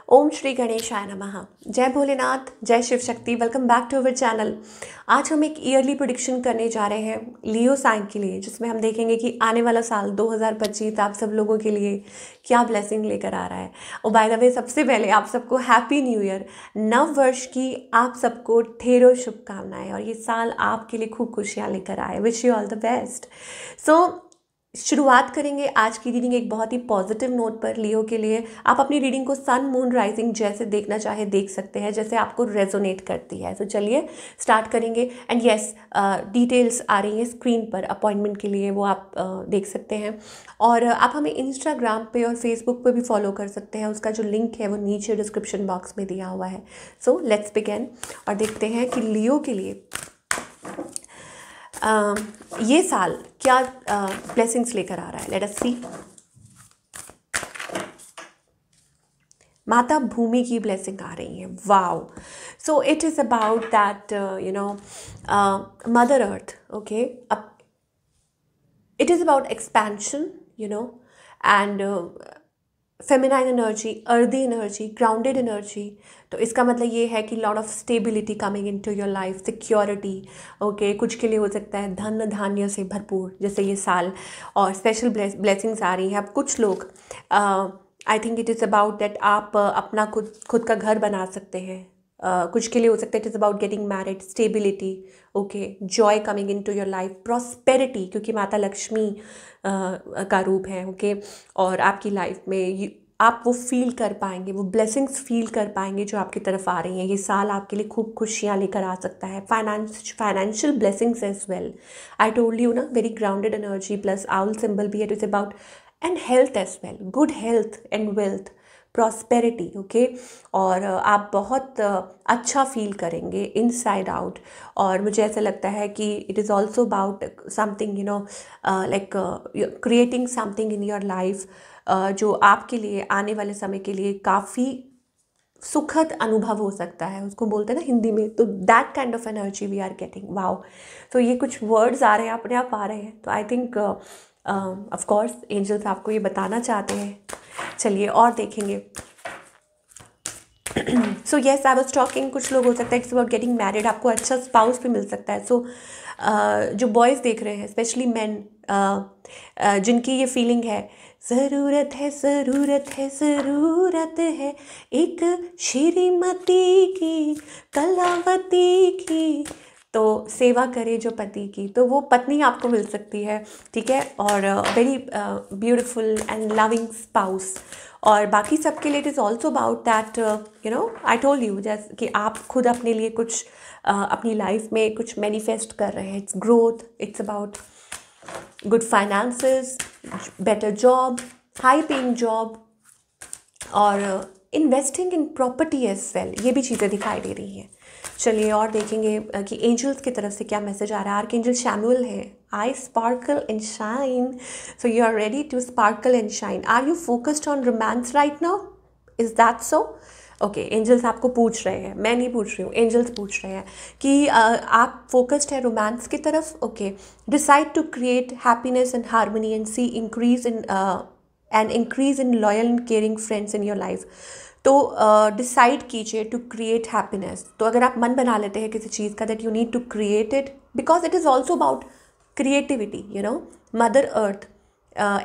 ओम श्री गणेशाय नमः। जय भोलेनाथ, जय Shiv Shakti. Welcome back to our channel. आज हम एक ईयरली प्रेडिक्शन करने जा रहे हैं लियो साइन के लिए, जिसमें हम देखेंगे कि आने वाला साल 2025 आप सब लोगों के लिए क्या ब्लेसिंग लेकर आ रहा है। और बाय द वे, सबसे पहले आप सबको हैप्पी न्यू ईयर, नव वर्ष की आप सबको ढेरों शुभकामनाएं, और ये साल आपके लिए खूब खुशियाँ लेकर आए। Wish you all the best. So शुरुआत करेंगे आज की रीडिंग एक बहुत ही पॉजिटिव नोट पर लियो के लिए। आप अपनी रीडिंग को सन मून राइजिंग जैसे देखना चाहे देख सकते हैं, जैसे आपको रेजोनेट करती है। तो चलिए स्टार्ट करेंगे। एंड यस, डिटेल्स आ रही हैं स्क्रीन पर अपॉइंटमेंट के लिए, वो आप देख सकते हैं। और आप हमें इंस्टाग्राम पे और फेसबुक पे भी फॉलो कर सकते हैं। उसका जो लिंक है वो नीचे डिस्क्रिप्शन बॉक्स में दिया हुआ है। सो लेट्स बिगिन और देखते हैं कि लियो के लिए ये साल क्या ब्लेसिंग्स लेकर आ रहा है। Let us see. माता भूमि की ब्लेसिंग आ रही है। Wow. So it is about that mother earth. Okay, अब it is about expansion, and feminine energy, earthy energy, grounded energy. तो इसका मतलब ये है कि lot of stability coming into your life, security. Okay, कुछ के लिए हो सकता है धन धान्य से भरपूर जैसे ये साल, और स्पेशल ब्लेसिंग्स आ रही हैं। अब कुछ लोग, आई think it is about that आप अपना खुद का घर बना सकते हैं। कुछ के लिए हो सकता है it is about getting married, stability, okay, Joy coming into your life, prosperity, क्योंकि माता लक्ष्मी का रूप है। ओके, और आपकी लाइफ में आप वो फील कर पाएंगे, वो ब्लेसिंग्स फील कर पाएंगे जो आपकी तरफ आ रही हैं। ये साल आपके लिए खूब खुशियाँ लेकर आ सकता है। Financial blessings as well. I told you ना, very grounded energy plus owl symbol भी, it is about and health as well, good health and wealth, prosperity. Okay, और आप बहुत अच्छा फील करेंगे इनसाइड आउट। और मुझे ऐसा लगता है कि it is also about something like creating something in your life जो आपके लिए आने वाले समय के लिए काफ़ी सुखद अनुभव हो सकता है। उसको बोलते हैं ना हिंदी में, तो that kind of energy we are getting. Wow. तो ये कुछ वर्ड्स आ रहे हैं, अपने आप आ रहे हैं। तो I think of course angels आपको ये बताना चाहते हैं। चलिए और देखेंगे। So yes, I was talking, कुछ लोग हो सकता है इट्स अबाउट गेटिंग मैरिड, आपको अच्छा स्पाउस भी मिल सकता है। सो जो बॉयज़ देख रहे हैं, स्पेशली मैन, जिनकी ये फीलिंग है, ज़रूरत है ज़रूरत है ज़रूरत है एक श्रीमती की, कलावती की, तो सेवा करे जो पति की, तो वो पत्नी आपको मिल सकती है। ठीक है, और very beautiful and loving spouse. और बाकी सबके लिए it is also about that I told you, जैसे कि आप खुद अपने लिए कुछ अपनी लाइफ में कुछ मैनिफेस्ट कर रहे हैं। It's growth, it's about good finances, better job, high paying job, और investing in property as well. ये भी चीज़ें दिखाई दे रही हैं। चलिए और देखेंगे कि एंजल्स की तरफ से क्या मैसेज आ रहा है। आर्कएंजल शैमुएल है। I sparkle and shine, so you are ready to sparkle and shine. Are you focused on romance right now? Is that so? Okay, angels आपको पूछ रहे हैं, मैं नहीं पूछ रही हूँ, एंजल्स पूछ रहे हैं कि आप फोकस्ड है रोमांस की तरफ। Okay, decide to create happiness and harmony and see increase in loyal and caring friends in your life. तो डिसाइड कीजिए टू क्रिएट हैप्पीनेस। तो अगर आप मन बना लेते हैं किसी चीज़ का, that you need to create it, because it is also about creativity, mother earth,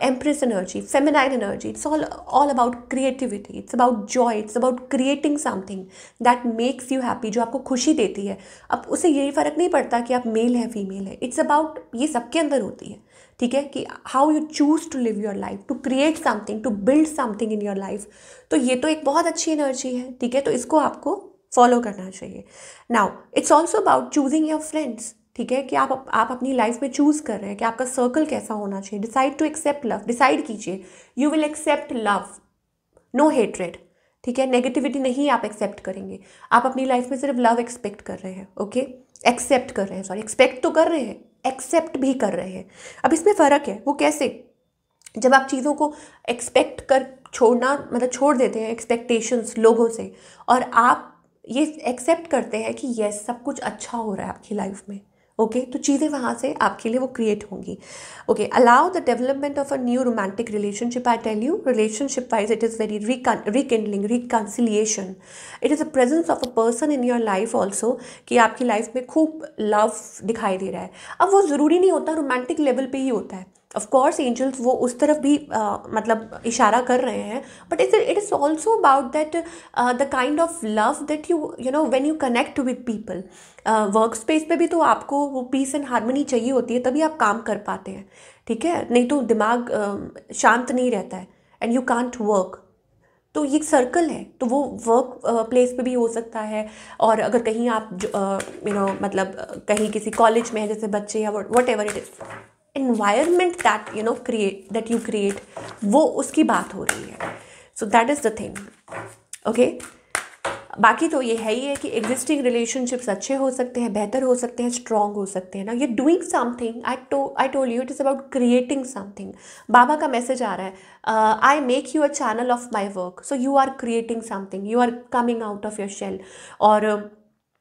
empress energy, feminine energy, it's all about creativity, it's about joy, it's about creating something that makes you happy, जो आपको खुशी देती है। अब उसे यही फ़र्क नहीं पड़ता कि आप मेल है फीमेल है, इट्स अबाउट, ये सबके अंदर होती है। ठीक है, कि how you choose to live your life, to create something, to build something in your life. तो ये तो एक बहुत अच्छी एनर्जी है। ठीक है, तो इसको आपको फॉलो करना चाहिए। Now it's also about choosing your friends. ठीक है, कि आप अपनी लाइफ में चूज़ कर रहे हैं कि आपका सर्कल कैसा होना चाहिए। Decide to accept love, decide कीजिए you will accept love, no hatred. ठीक है, नेगेटिविटी नहीं आप एक्सेप्ट करेंगे। आप अपनी लाइफ में सिर्फ लव एक्सपेक्ट कर रहे हैं। ओके, एक्सेप्ट कर रहे हैं, सॉरी, एक्सपेक्ट तो कर रहे हैं, एक्सेप्ट भी कर रहे हैं। अब इसमें फ़र्क है, वो कैसे? जब आप चीज़ों को एक्सपेक्ट कर छोड़ना, मतलब छोड़ देते हैं एक्सपेक्टेशंस लोगों से, और आप ये एक्सेप्ट करते हैं कि यस सब कुछ अच्छा हो रहा है आपकी लाइफ में। ओके तो चीज़ें वहाँ से आपके लिए वो क्रिएट होंगी. Okay, allow the development of a new romantic relationship. I tell you, relationship wise it is very rekindling, reconciliation. It is a presence of a person in your life also, कि आपकी life में खूब love दिखाई दे रहा है. अब वो ज़रूरी नहीं होता रोमांटिक लेवल पे ही होता है. ऑफ कोर्स एंजल्स वो उस तरफ भी मतलब इशारा कर रहे हैं, but it is also about that the kind of love that you know when you connect with people. Work space पे भी तो आपको वो पीस एंड हार्मनी चाहिए होती है, तभी आप काम कर पाते हैं. ठीक है, नहीं तो दिमाग शांत नहीं रहता है एंड यू कांट वर्क. तो ये एक सर्कल है, तो वो वर्क प्लेस पे भी हो सकता है. और अगर कहीं आप मतलब कहीं किसी कॉलेज में है जैसे बच्चे, या what ever it is environment that you create, वो उसकी बात हो रही है. So that is the thing. Okay, बाकी तो ये है ही है कि एग्जिस्टिंग रिलेशनशिप्स अच्छे हो सकते हैं, बेहतर हो सकते हैं, स्ट्रॉन्ग हो सकते हैं ना. ये doing something, I told you, it is about creating something. बाबा का मैसेज आ रहा है, I make you a channel of my work. So you are creating something, you are coming out of your shell, और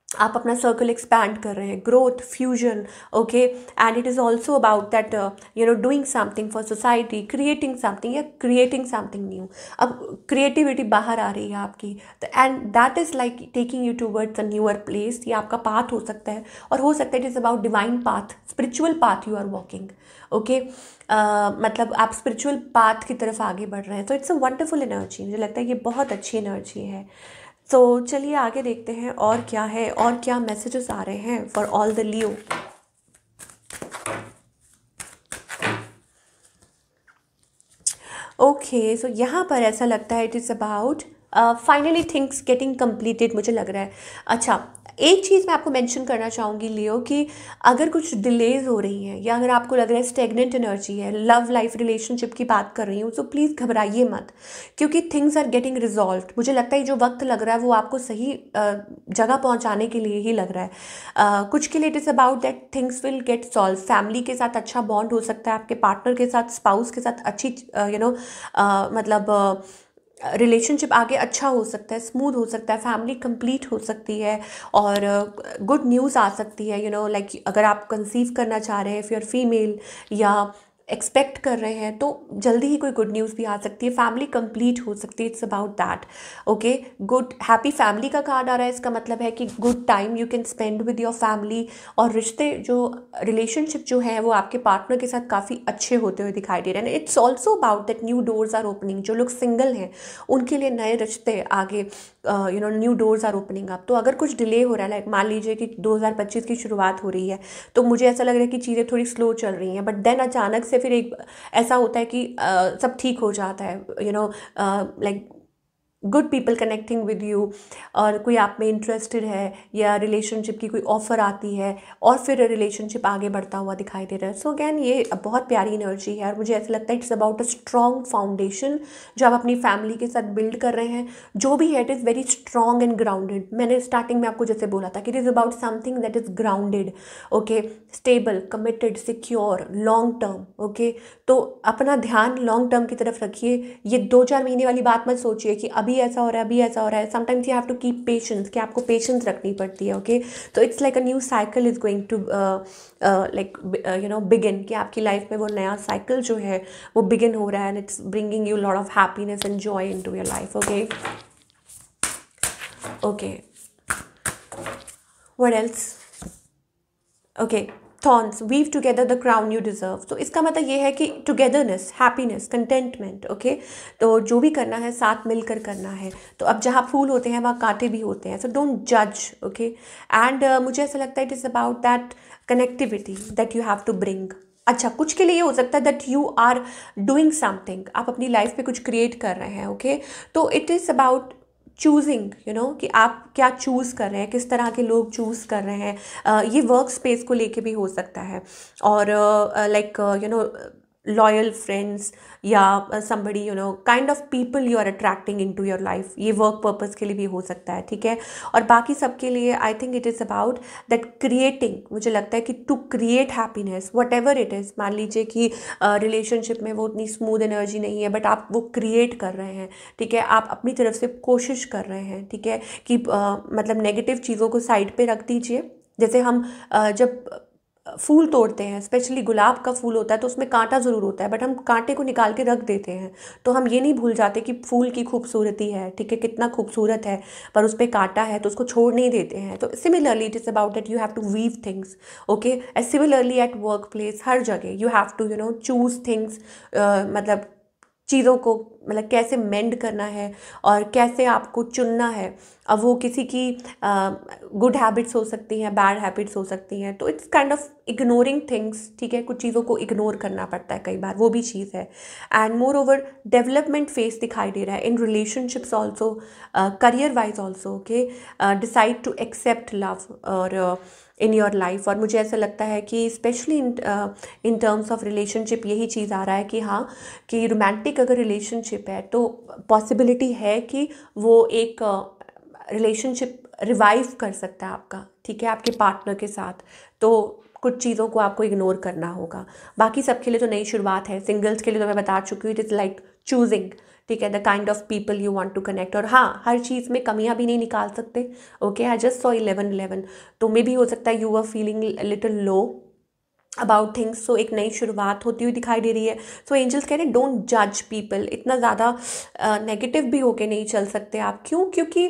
आप अपना circle expand कर रहे हैं, growth, fusion. Okay, and it is also about that doing something for society, creating something, या creating something new. अब creativity बाहर आ रही है आपकी, and that is like taking you towards a newer place. ये आपका पाथ हो सकता है, और हो सकता है it is about divine path, spiritual path you are walking. Okay, मतलब आप स्पिरिचुअल पाथ की तरफ आगे बढ़ रहे हैं. तो इट्स अ वंडरफुल एनर्जी. मुझे लगता है ये बहुत अच्छी एनर्जी है. तो चलिए आगे देखते हैं और क्या है, और क्या मैसेजेस आ रहे हैं for all the Leo. Okay, so यहाँ पर ऐसा लगता है it is about finally things getting completed, मुझे लग रहा है. अच्छा, एक चीज़ मैं आपको मेंशन करना चाहूँगी लियो, कि अगर कुछ डिलेज हो रही हैं, या अगर आपको लग रहा है स्टेगनेंट एनर्जी है, लव लाइफ रिलेशनशिप की बात कर रही हूँ, तो प्लीज़ घबराइए मत, क्योंकि थिंग्स आर गेटिंग रिजॉल्व. मुझे लगता है जो वक्त लग रहा है वो आपको सही जगह पहुँचाने के लिए ही लग रहा है. कुछ के लिए it is about that things will get solve. Family के साथ अच्छा बॉन्ड हो सकता है, आपके पार्टनर के साथ, स्पाउस के साथ अच्छी मतलब रिलेशनशिप आगे अच्छा हो सकता है, स्मूथ हो सकता है, फैमिली कंप्लीट हो सकती है, और गुड न्यूज़ आ सकती है. लाइक अगर आप कंसीव करना चाह रहे हैं, इफ़ यू आर फीमेल, या एक्सपेक्ट कर रहे हैं, तो जल्दी ही कोई गुड न्यूज़ भी आ सकती है, फैमिली कंप्लीट हो सकती है. It's about that. Okay, good happy family का कार्ड आ रहा है. इसका मतलब है कि good time you can spend with your family, और रिश्ते जो रिलेशनशिप जो है वो आपके पार्टनर के साथ काफ़ी अच्छे होते हुए दिखाई दे रहे हैं. It's also about that new doors are opening. जो लोग सिंगल हैं उनके लिए नए रिश्ते आगे, new doors are opening up. तो अगर कुछ डिले हो रहा है, लाइक मान लीजिए कि 2025 की शुरुआत हो रही है, तो मुझे ऐसा लग रहा है कि चीज़ें थोड़ी स्लो चल रही हैं, बट देन अचानक से फिर एक ऐसा होता है कि सब ठीक हो जाता है. Like good people connecting with you, और कोई आप में इंटरेस्टेड है, या रिलेशनशिप की कोई ऑफ़र आती है, और फिर रिलेशनशिप आगे बढ़ता हुआ दिखाई दे रहा है. सो अगैन ये बहुत प्यारी एनर्जी है, और मुझे ऐसा लगता है it's about a strong foundation जो आप अपनी फैमिली के साथ बिल्ड कर रहे हैं. जो भी है it is very strong and grounded. मैंने स्टार्टिंग में आपको जैसे बोला था कि it is about something that is grounded. Okay, stable, committed, secure, long term. Okay, तो अपना ध्यान लॉन्ग टर्म की तरफ रखिए. ये 2-4 महीने वाली बात मत सोचिए कि अभी ऐसा हो रहा है, अभी ऐसा हो रहा है. Sometimes you have to keep patience, कि आपको पेशेंस रखनी पड़ती है. ओके, तो it's like a new cycle is going to like begin, कि आपकी लाइफ में वो नया साइकिल जो है वो बिगिन हो रहा है, and it's bringing you lot of happiness and joy into your life. Okay, okay, what else. Okay, thorns, weave together the crown you deserve. तो इसका मतलब ये है कि टुगेदरनेस, हैप्पीनेस, कंटेंटमेंट. ओके, तो जो भी करना है साथ मिलकर करना है. तो अब जहाँ फूल होते हैं वहाँ कांटे भी होते हैं. सो डोंट जज. ओके, एंड मुझे ऐसा लगता है it is about that connectivity that you have to bring. अच्छा, कुछ के लिए ये हो सकता है that you are doing something, आप अपनी लाइफ में कुछ क्रिएट कर रहे हैं. ओके, तो इट इज़ अबाउट चूजिंग, कि आप क्या चूज़ कर रहे हैं, किस तरह के लोग चूज़ कर रहे हैं. ये वर्क स्पेस को लेके भी हो सकता है, और लाइक लॉयल फ्रेंड्स, या somebody kind of people you are attracting into your life. ये वर्क पर्पज़ के लिए भी हो सकता है. ठीक है, और बाकी सबके लिए I think it is about that creating. मुझे लगता है कि to create happiness whatever it is. मान लीजिए कि रिलेशनशिप में वो उतनी स्मूथ एनर्जी नहीं है, बट आप वो क्रिएट कर रहे हैं. ठीक है, आप अपनी तरफ से कोशिश कर रहे हैं. ठीक है, कि मतलब नेगेटिव चीज़ों को साइड पे रख दीजिए. जैसे हम जब फूल तोड़ते हैं, स्पेशली गुलाब का फूल होता है तो उसमें कांटा ज़रूर होता है, बट हम कांटे को निकाल के रख देते हैं। तो हम ये नहीं भूल जाते कि फूल की खूबसूरती है, ठीक है, कितना खूबसूरत है, पर उस पर कांटा है तो उसको छोड़ नहीं देते हैं। तो similarly it is about that you have to weave things, okay. And similarly at work place, हर जगह you have to choose things, मतलब चीज़ों को मतलब कैसे मेंड करना है और कैसे आपको चुनना है। अब वो किसी की गुड हैबिट्स हो सकती हैं, बैड हैबिट्स हो सकती हैं, तो it's kind of ignoring things, ठीक है। कुछ चीज़ों को इग्नोर करना पड़ता है कई बार, वो भी चीज़ है। And moreover development phase दिखाई दे रहा है in relationships also, career wise also, okay. Decide to accept love और इन योर लाइफ। और मुझे ऐसा लगता है कि specially in terms of relationship यही चीज़ आ रहा है कि हाँ, कि रोमांटिक अगर रिलेशनशिप है तो पॉसिबिलिटी है कि वो एक रिलेशनशिप रिवाइव कर सकता है आपका, ठीक है, आपके पार्टनर के साथ। तो कुछ चीज़ों को आपको इग्नोर करना होगा। बाकी सबके लिए तो नई शुरुआत है। सिंगल्स के लिए तो मैं बता चुकी हूँ, इट इज़ लाइक चूजिंग, ठीक है, the kind of people you want to connect. और हाँ, हर चीज़ में कमियां भी नहीं निकाल सकते, ओके। आई जस्ट सॉ 11-11, तो मे भी हो सकता है you are feeling little low about things. So एक नई शुरुआत होती हुई दिखाई दे रही है। सो एंजल्स कह रहे हैं डोंट जज पीपल, इतना ज़्यादा नेगेटिव भी होके नहीं चल सकते आप। क्यों? क्योंकि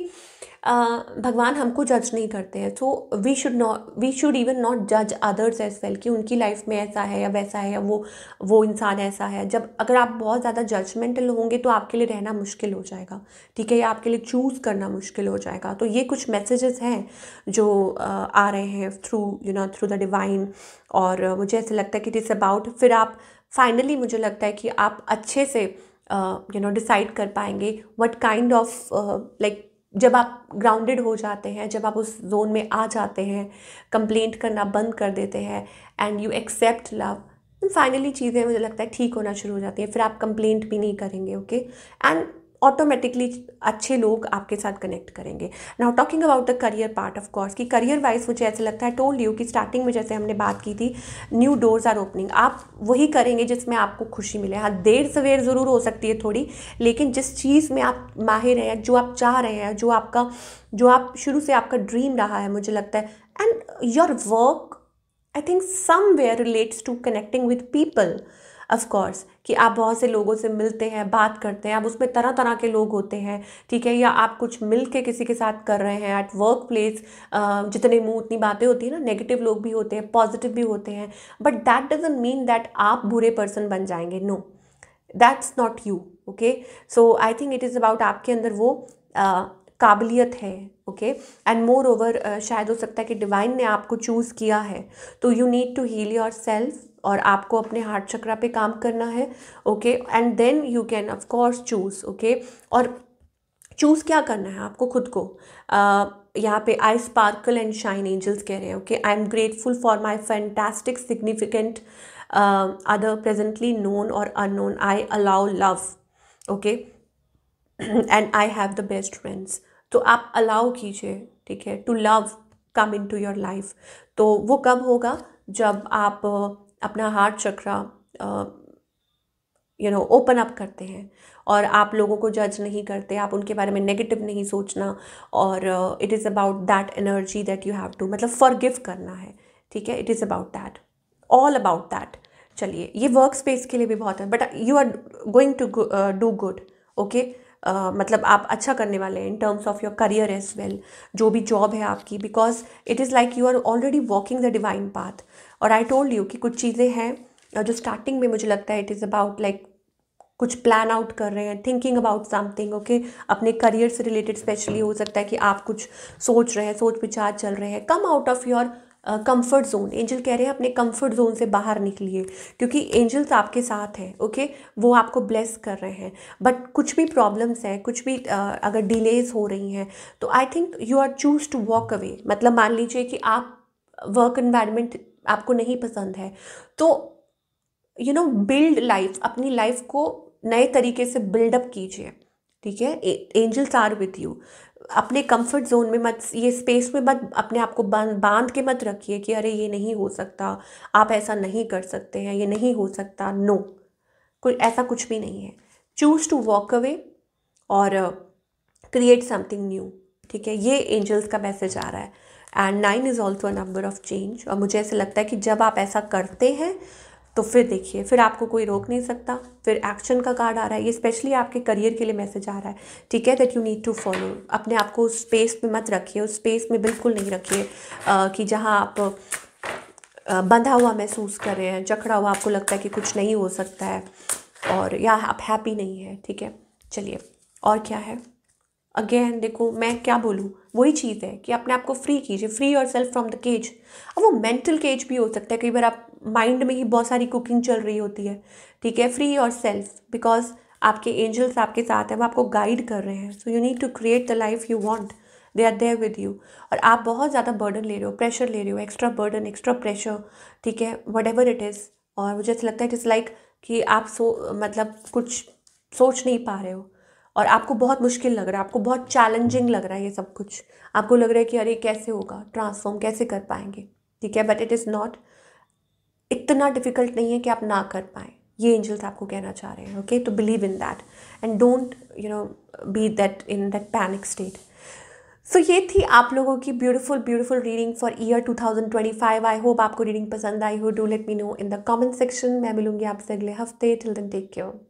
भगवान हमको जज नहीं करते हैं। So we should even not जज अदर्स एज वेल, कि उनकी लाइफ में ऐसा है या वैसा है या वो इंसान ऐसा है। जब अगर आप बहुत ज़्यादा जजमेंटल होंगे तो आपके लिए रहना मुश्किल हो जाएगा, ठीक है, या आपके लिए चूज़ करना मुश्किल हो जाएगा। तो ये कुछ मैसेजेस हैं जो आ रहे हैं थ्रू द डिवाइन। और मुझे ऐसा लगता है कि इट इज़ अबाउट, फिर आप फाइनली, मुझे लगता है कि आप अच्छे से डिसाइड कर पाएंगे व्हाट काइंड ऑफ लाइक, जब आप ग्राउंडेड हो जाते हैं, जब आप उस जोन में आ जाते हैं, कंप्लेंट करना बंद कर देते हैं and you accept love, finally चीज़ें मुझे लगता है ठीक होना शुरू हो जाती हैं। फिर आप कंप्लेंट भी नहीं करेंगे, ओके। एंड ऑटोमेटिकली अच्छे लोग आपके साथ कनेक्ट करेंगे। Now talking about the career part, of course, कि करियर वाइज मुझे ऐसा लगता है, टोल्ड यू कि स्टार्टिंग में जैसे हमने बात की थी, न्यू डोर्स आर ओपनिंग। आप वही करेंगे जिसमें आपको खुशी मिले। हाँ, देर सवेर ज़रूर हो सकती है थोड़ी, लेकिन जिस चीज़ में आप माहिर हैं, जो आप चाह रहे हैं, जो आप शुरू से आपका ड्रीम रहा है, मुझे लगता है, and your work I think somewhere relates to connecting with people, of course, कि आप बहुत से लोगों से मिलते हैं, बात करते हैं, आप उसमें तरह तरह के लोग होते हैं, ठीक है, या आप कुछ मिल के किसी के साथ कर रहे हैं एट वर्क प्लेस। जितने मुंह उतनी बातें होती हैं ना, नेगेटिव लोग भी होते हैं, पॉजिटिव भी होते हैं, but that doesn't mean that आप बुरे पर्सन बन जाएंगे। No, that's not you, okay. So I think it is about आपके अंदर वो काबिलियत है, ओके। एंड मोर ओवर शायद हो सकता है कि डिवाइन ने आपको चूज़ किया है, तो you need to heal yourself, और आपको अपने हार्ट चक्रा पे काम करना है, okay. And then you can of course choose, okay. और चूज़ क्या करना है आपको खुद को। यहाँ पे I sparkle and shine, angels कह रहे हैं, okay. I am grateful for my fantastic significant other presently known और unknown, I allow love, okay, and I have the best friends. तो आप अलाउ कीजिए, ठीक है, to love come into your life. तो वो कब होगा? जब आप अपना हार्ट चक्रा ओपन अप करते हैं और आप लोगों को जज नहीं करते, आप उनके बारे में नेगेटिव नहीं सोचना। और it is about that energy that you have to, मतलब फॉरगिव करना है, ठीक है। It is about that, all about that. चलिए, ये वर्क स्पेस के लिए भी बहुत है, but you are going to do good, okay. मतलब आप अच्छा करने वाले हैं in terms of your career as well, जो भी जॉब है आपकी, because it is like you are already walking the divine path. और आई टोल्ड यू कि कुछ चीज़ें हैं जो स्टार्टिंग में मुझे लगता है इट इज़ अबाउट लाइक कुछ प्लान आउट कर रहे हैं, थिंकिंग अबाउट समथिंग, ओके। अपने करियर से रिलेटेड स्पेशली हो सकता है कि आप कुछ सोच रहे हैं, सोच विचार चल रहे हैं। Come out of your comfort zone, angel कह रहे हैं अपने कंफर्ट जोन से बाहर निकलिए, क्योंकि एंजल्स आपके साथ हैं, ओके। वो आपको ब्लेस कर रहे हैं। बट कुछ भी प्रॉब्लम्स हैं, कुछ भी अगर डिलेज हो रही हैं, तो I think you are choose to walk away. मतलब मान लीजिए कि आप वर्क एनवायरनमेंट आपको नहीं पसंद है, तो बिल्ड लाइफ, अपनी लाइफ को नए तरीके से बिल्डअप कीजिए, ठीक है। Angels are with you. अपने कंफर्ट जोन में मत, ये स्पेस में मत अपने आप को बांध के मत रखिए कि अरे ये नहीं हो सकता, आप ऐसा नहीं कर सकते हैं, ये नहीं हो सकता। नो, कोई ऐसा कुछ भी नहीं है। चूज टू वॉक अवे और क्रिएट समथिंग न्यू, ठीक है। ये एंजल्स का मैसेज आ रहा है। And 9 is also a number of change. और मुझे ऐसा लगता है कि जब आप ऐसा करते हैं तो फिर देखिए, फिर आपको कोई रोक नहीं सकता। फिर एक्शन का कार्ड आ रहा है, ये स्पेशली आपके करियर के लिए मैसेज आ रहा है, ठीक है, that you need to follow. अपने आप को उस स्पेस में मत रखिए, उस स्पेस में बिल्कुल नहीं रखिए कि जहाँ आप बंधा हुआ महसूस कर रहे हैं, जकड़ा हुआ, आपको लगता है कि कुछ नहीं हो सकता है, और या आप हैप्पी नहीं है, ठीक है। चलिए, और क्या है? अगेन देखो, मैं क्या बोलूँ, वही चीज़ है कि अपने आप को फ्री कीजिए, free yourself from the cage. अब वो मेंटल केज भी हो सकता है, कई बार आप माइंड में ही बहुत सारी कुकिंग चल रही होती है, ठीक है। फ्री योर सेल्फ, बिकॉज आपके एंजल्स आपके साथ हैं, वो आपको गाइड कर रहे हैं। So you need to create the life you want, they are there with you. और आप बहुत ज़्यादा बर्डन ले रहे हो, प्रेशर ले रहे हो, एक्स्ट्रा बर्डन, एक्स्ट्रा प्रेशर, ठीक है, वट एवर इट इज़। और मुझे ऐसा लगता है इट इज़ लाइक कि आप मतलब कुछ सोच नहीं पा रहे हो, और आपको बहुत मुश्किल लग रहा है, आपको बहुत चैलेंजिंग लग रहा है ये सब कुछ। आपको लग रहा है कि अरे कैसे होगा, ट्रांसफॉर्म कैसे कर पाएंगे, ठीक है। बट इट इज़ नॉट, इतना डिफिकल्ट नहीं है कि आप ना कर पाएँ। ये एंजल्स आपको कहना चाह रहे हैं, ओके। तो believe in that and don't be that in that panic state. So ये थी आप लोगों की beautiful beautiful reading for year 2025। I hope आपको रीडिंग पसंद आई हो। Do let me know in the comment section. मैं मिलूंगी आपसे अगले हफ्ते। Till then take care.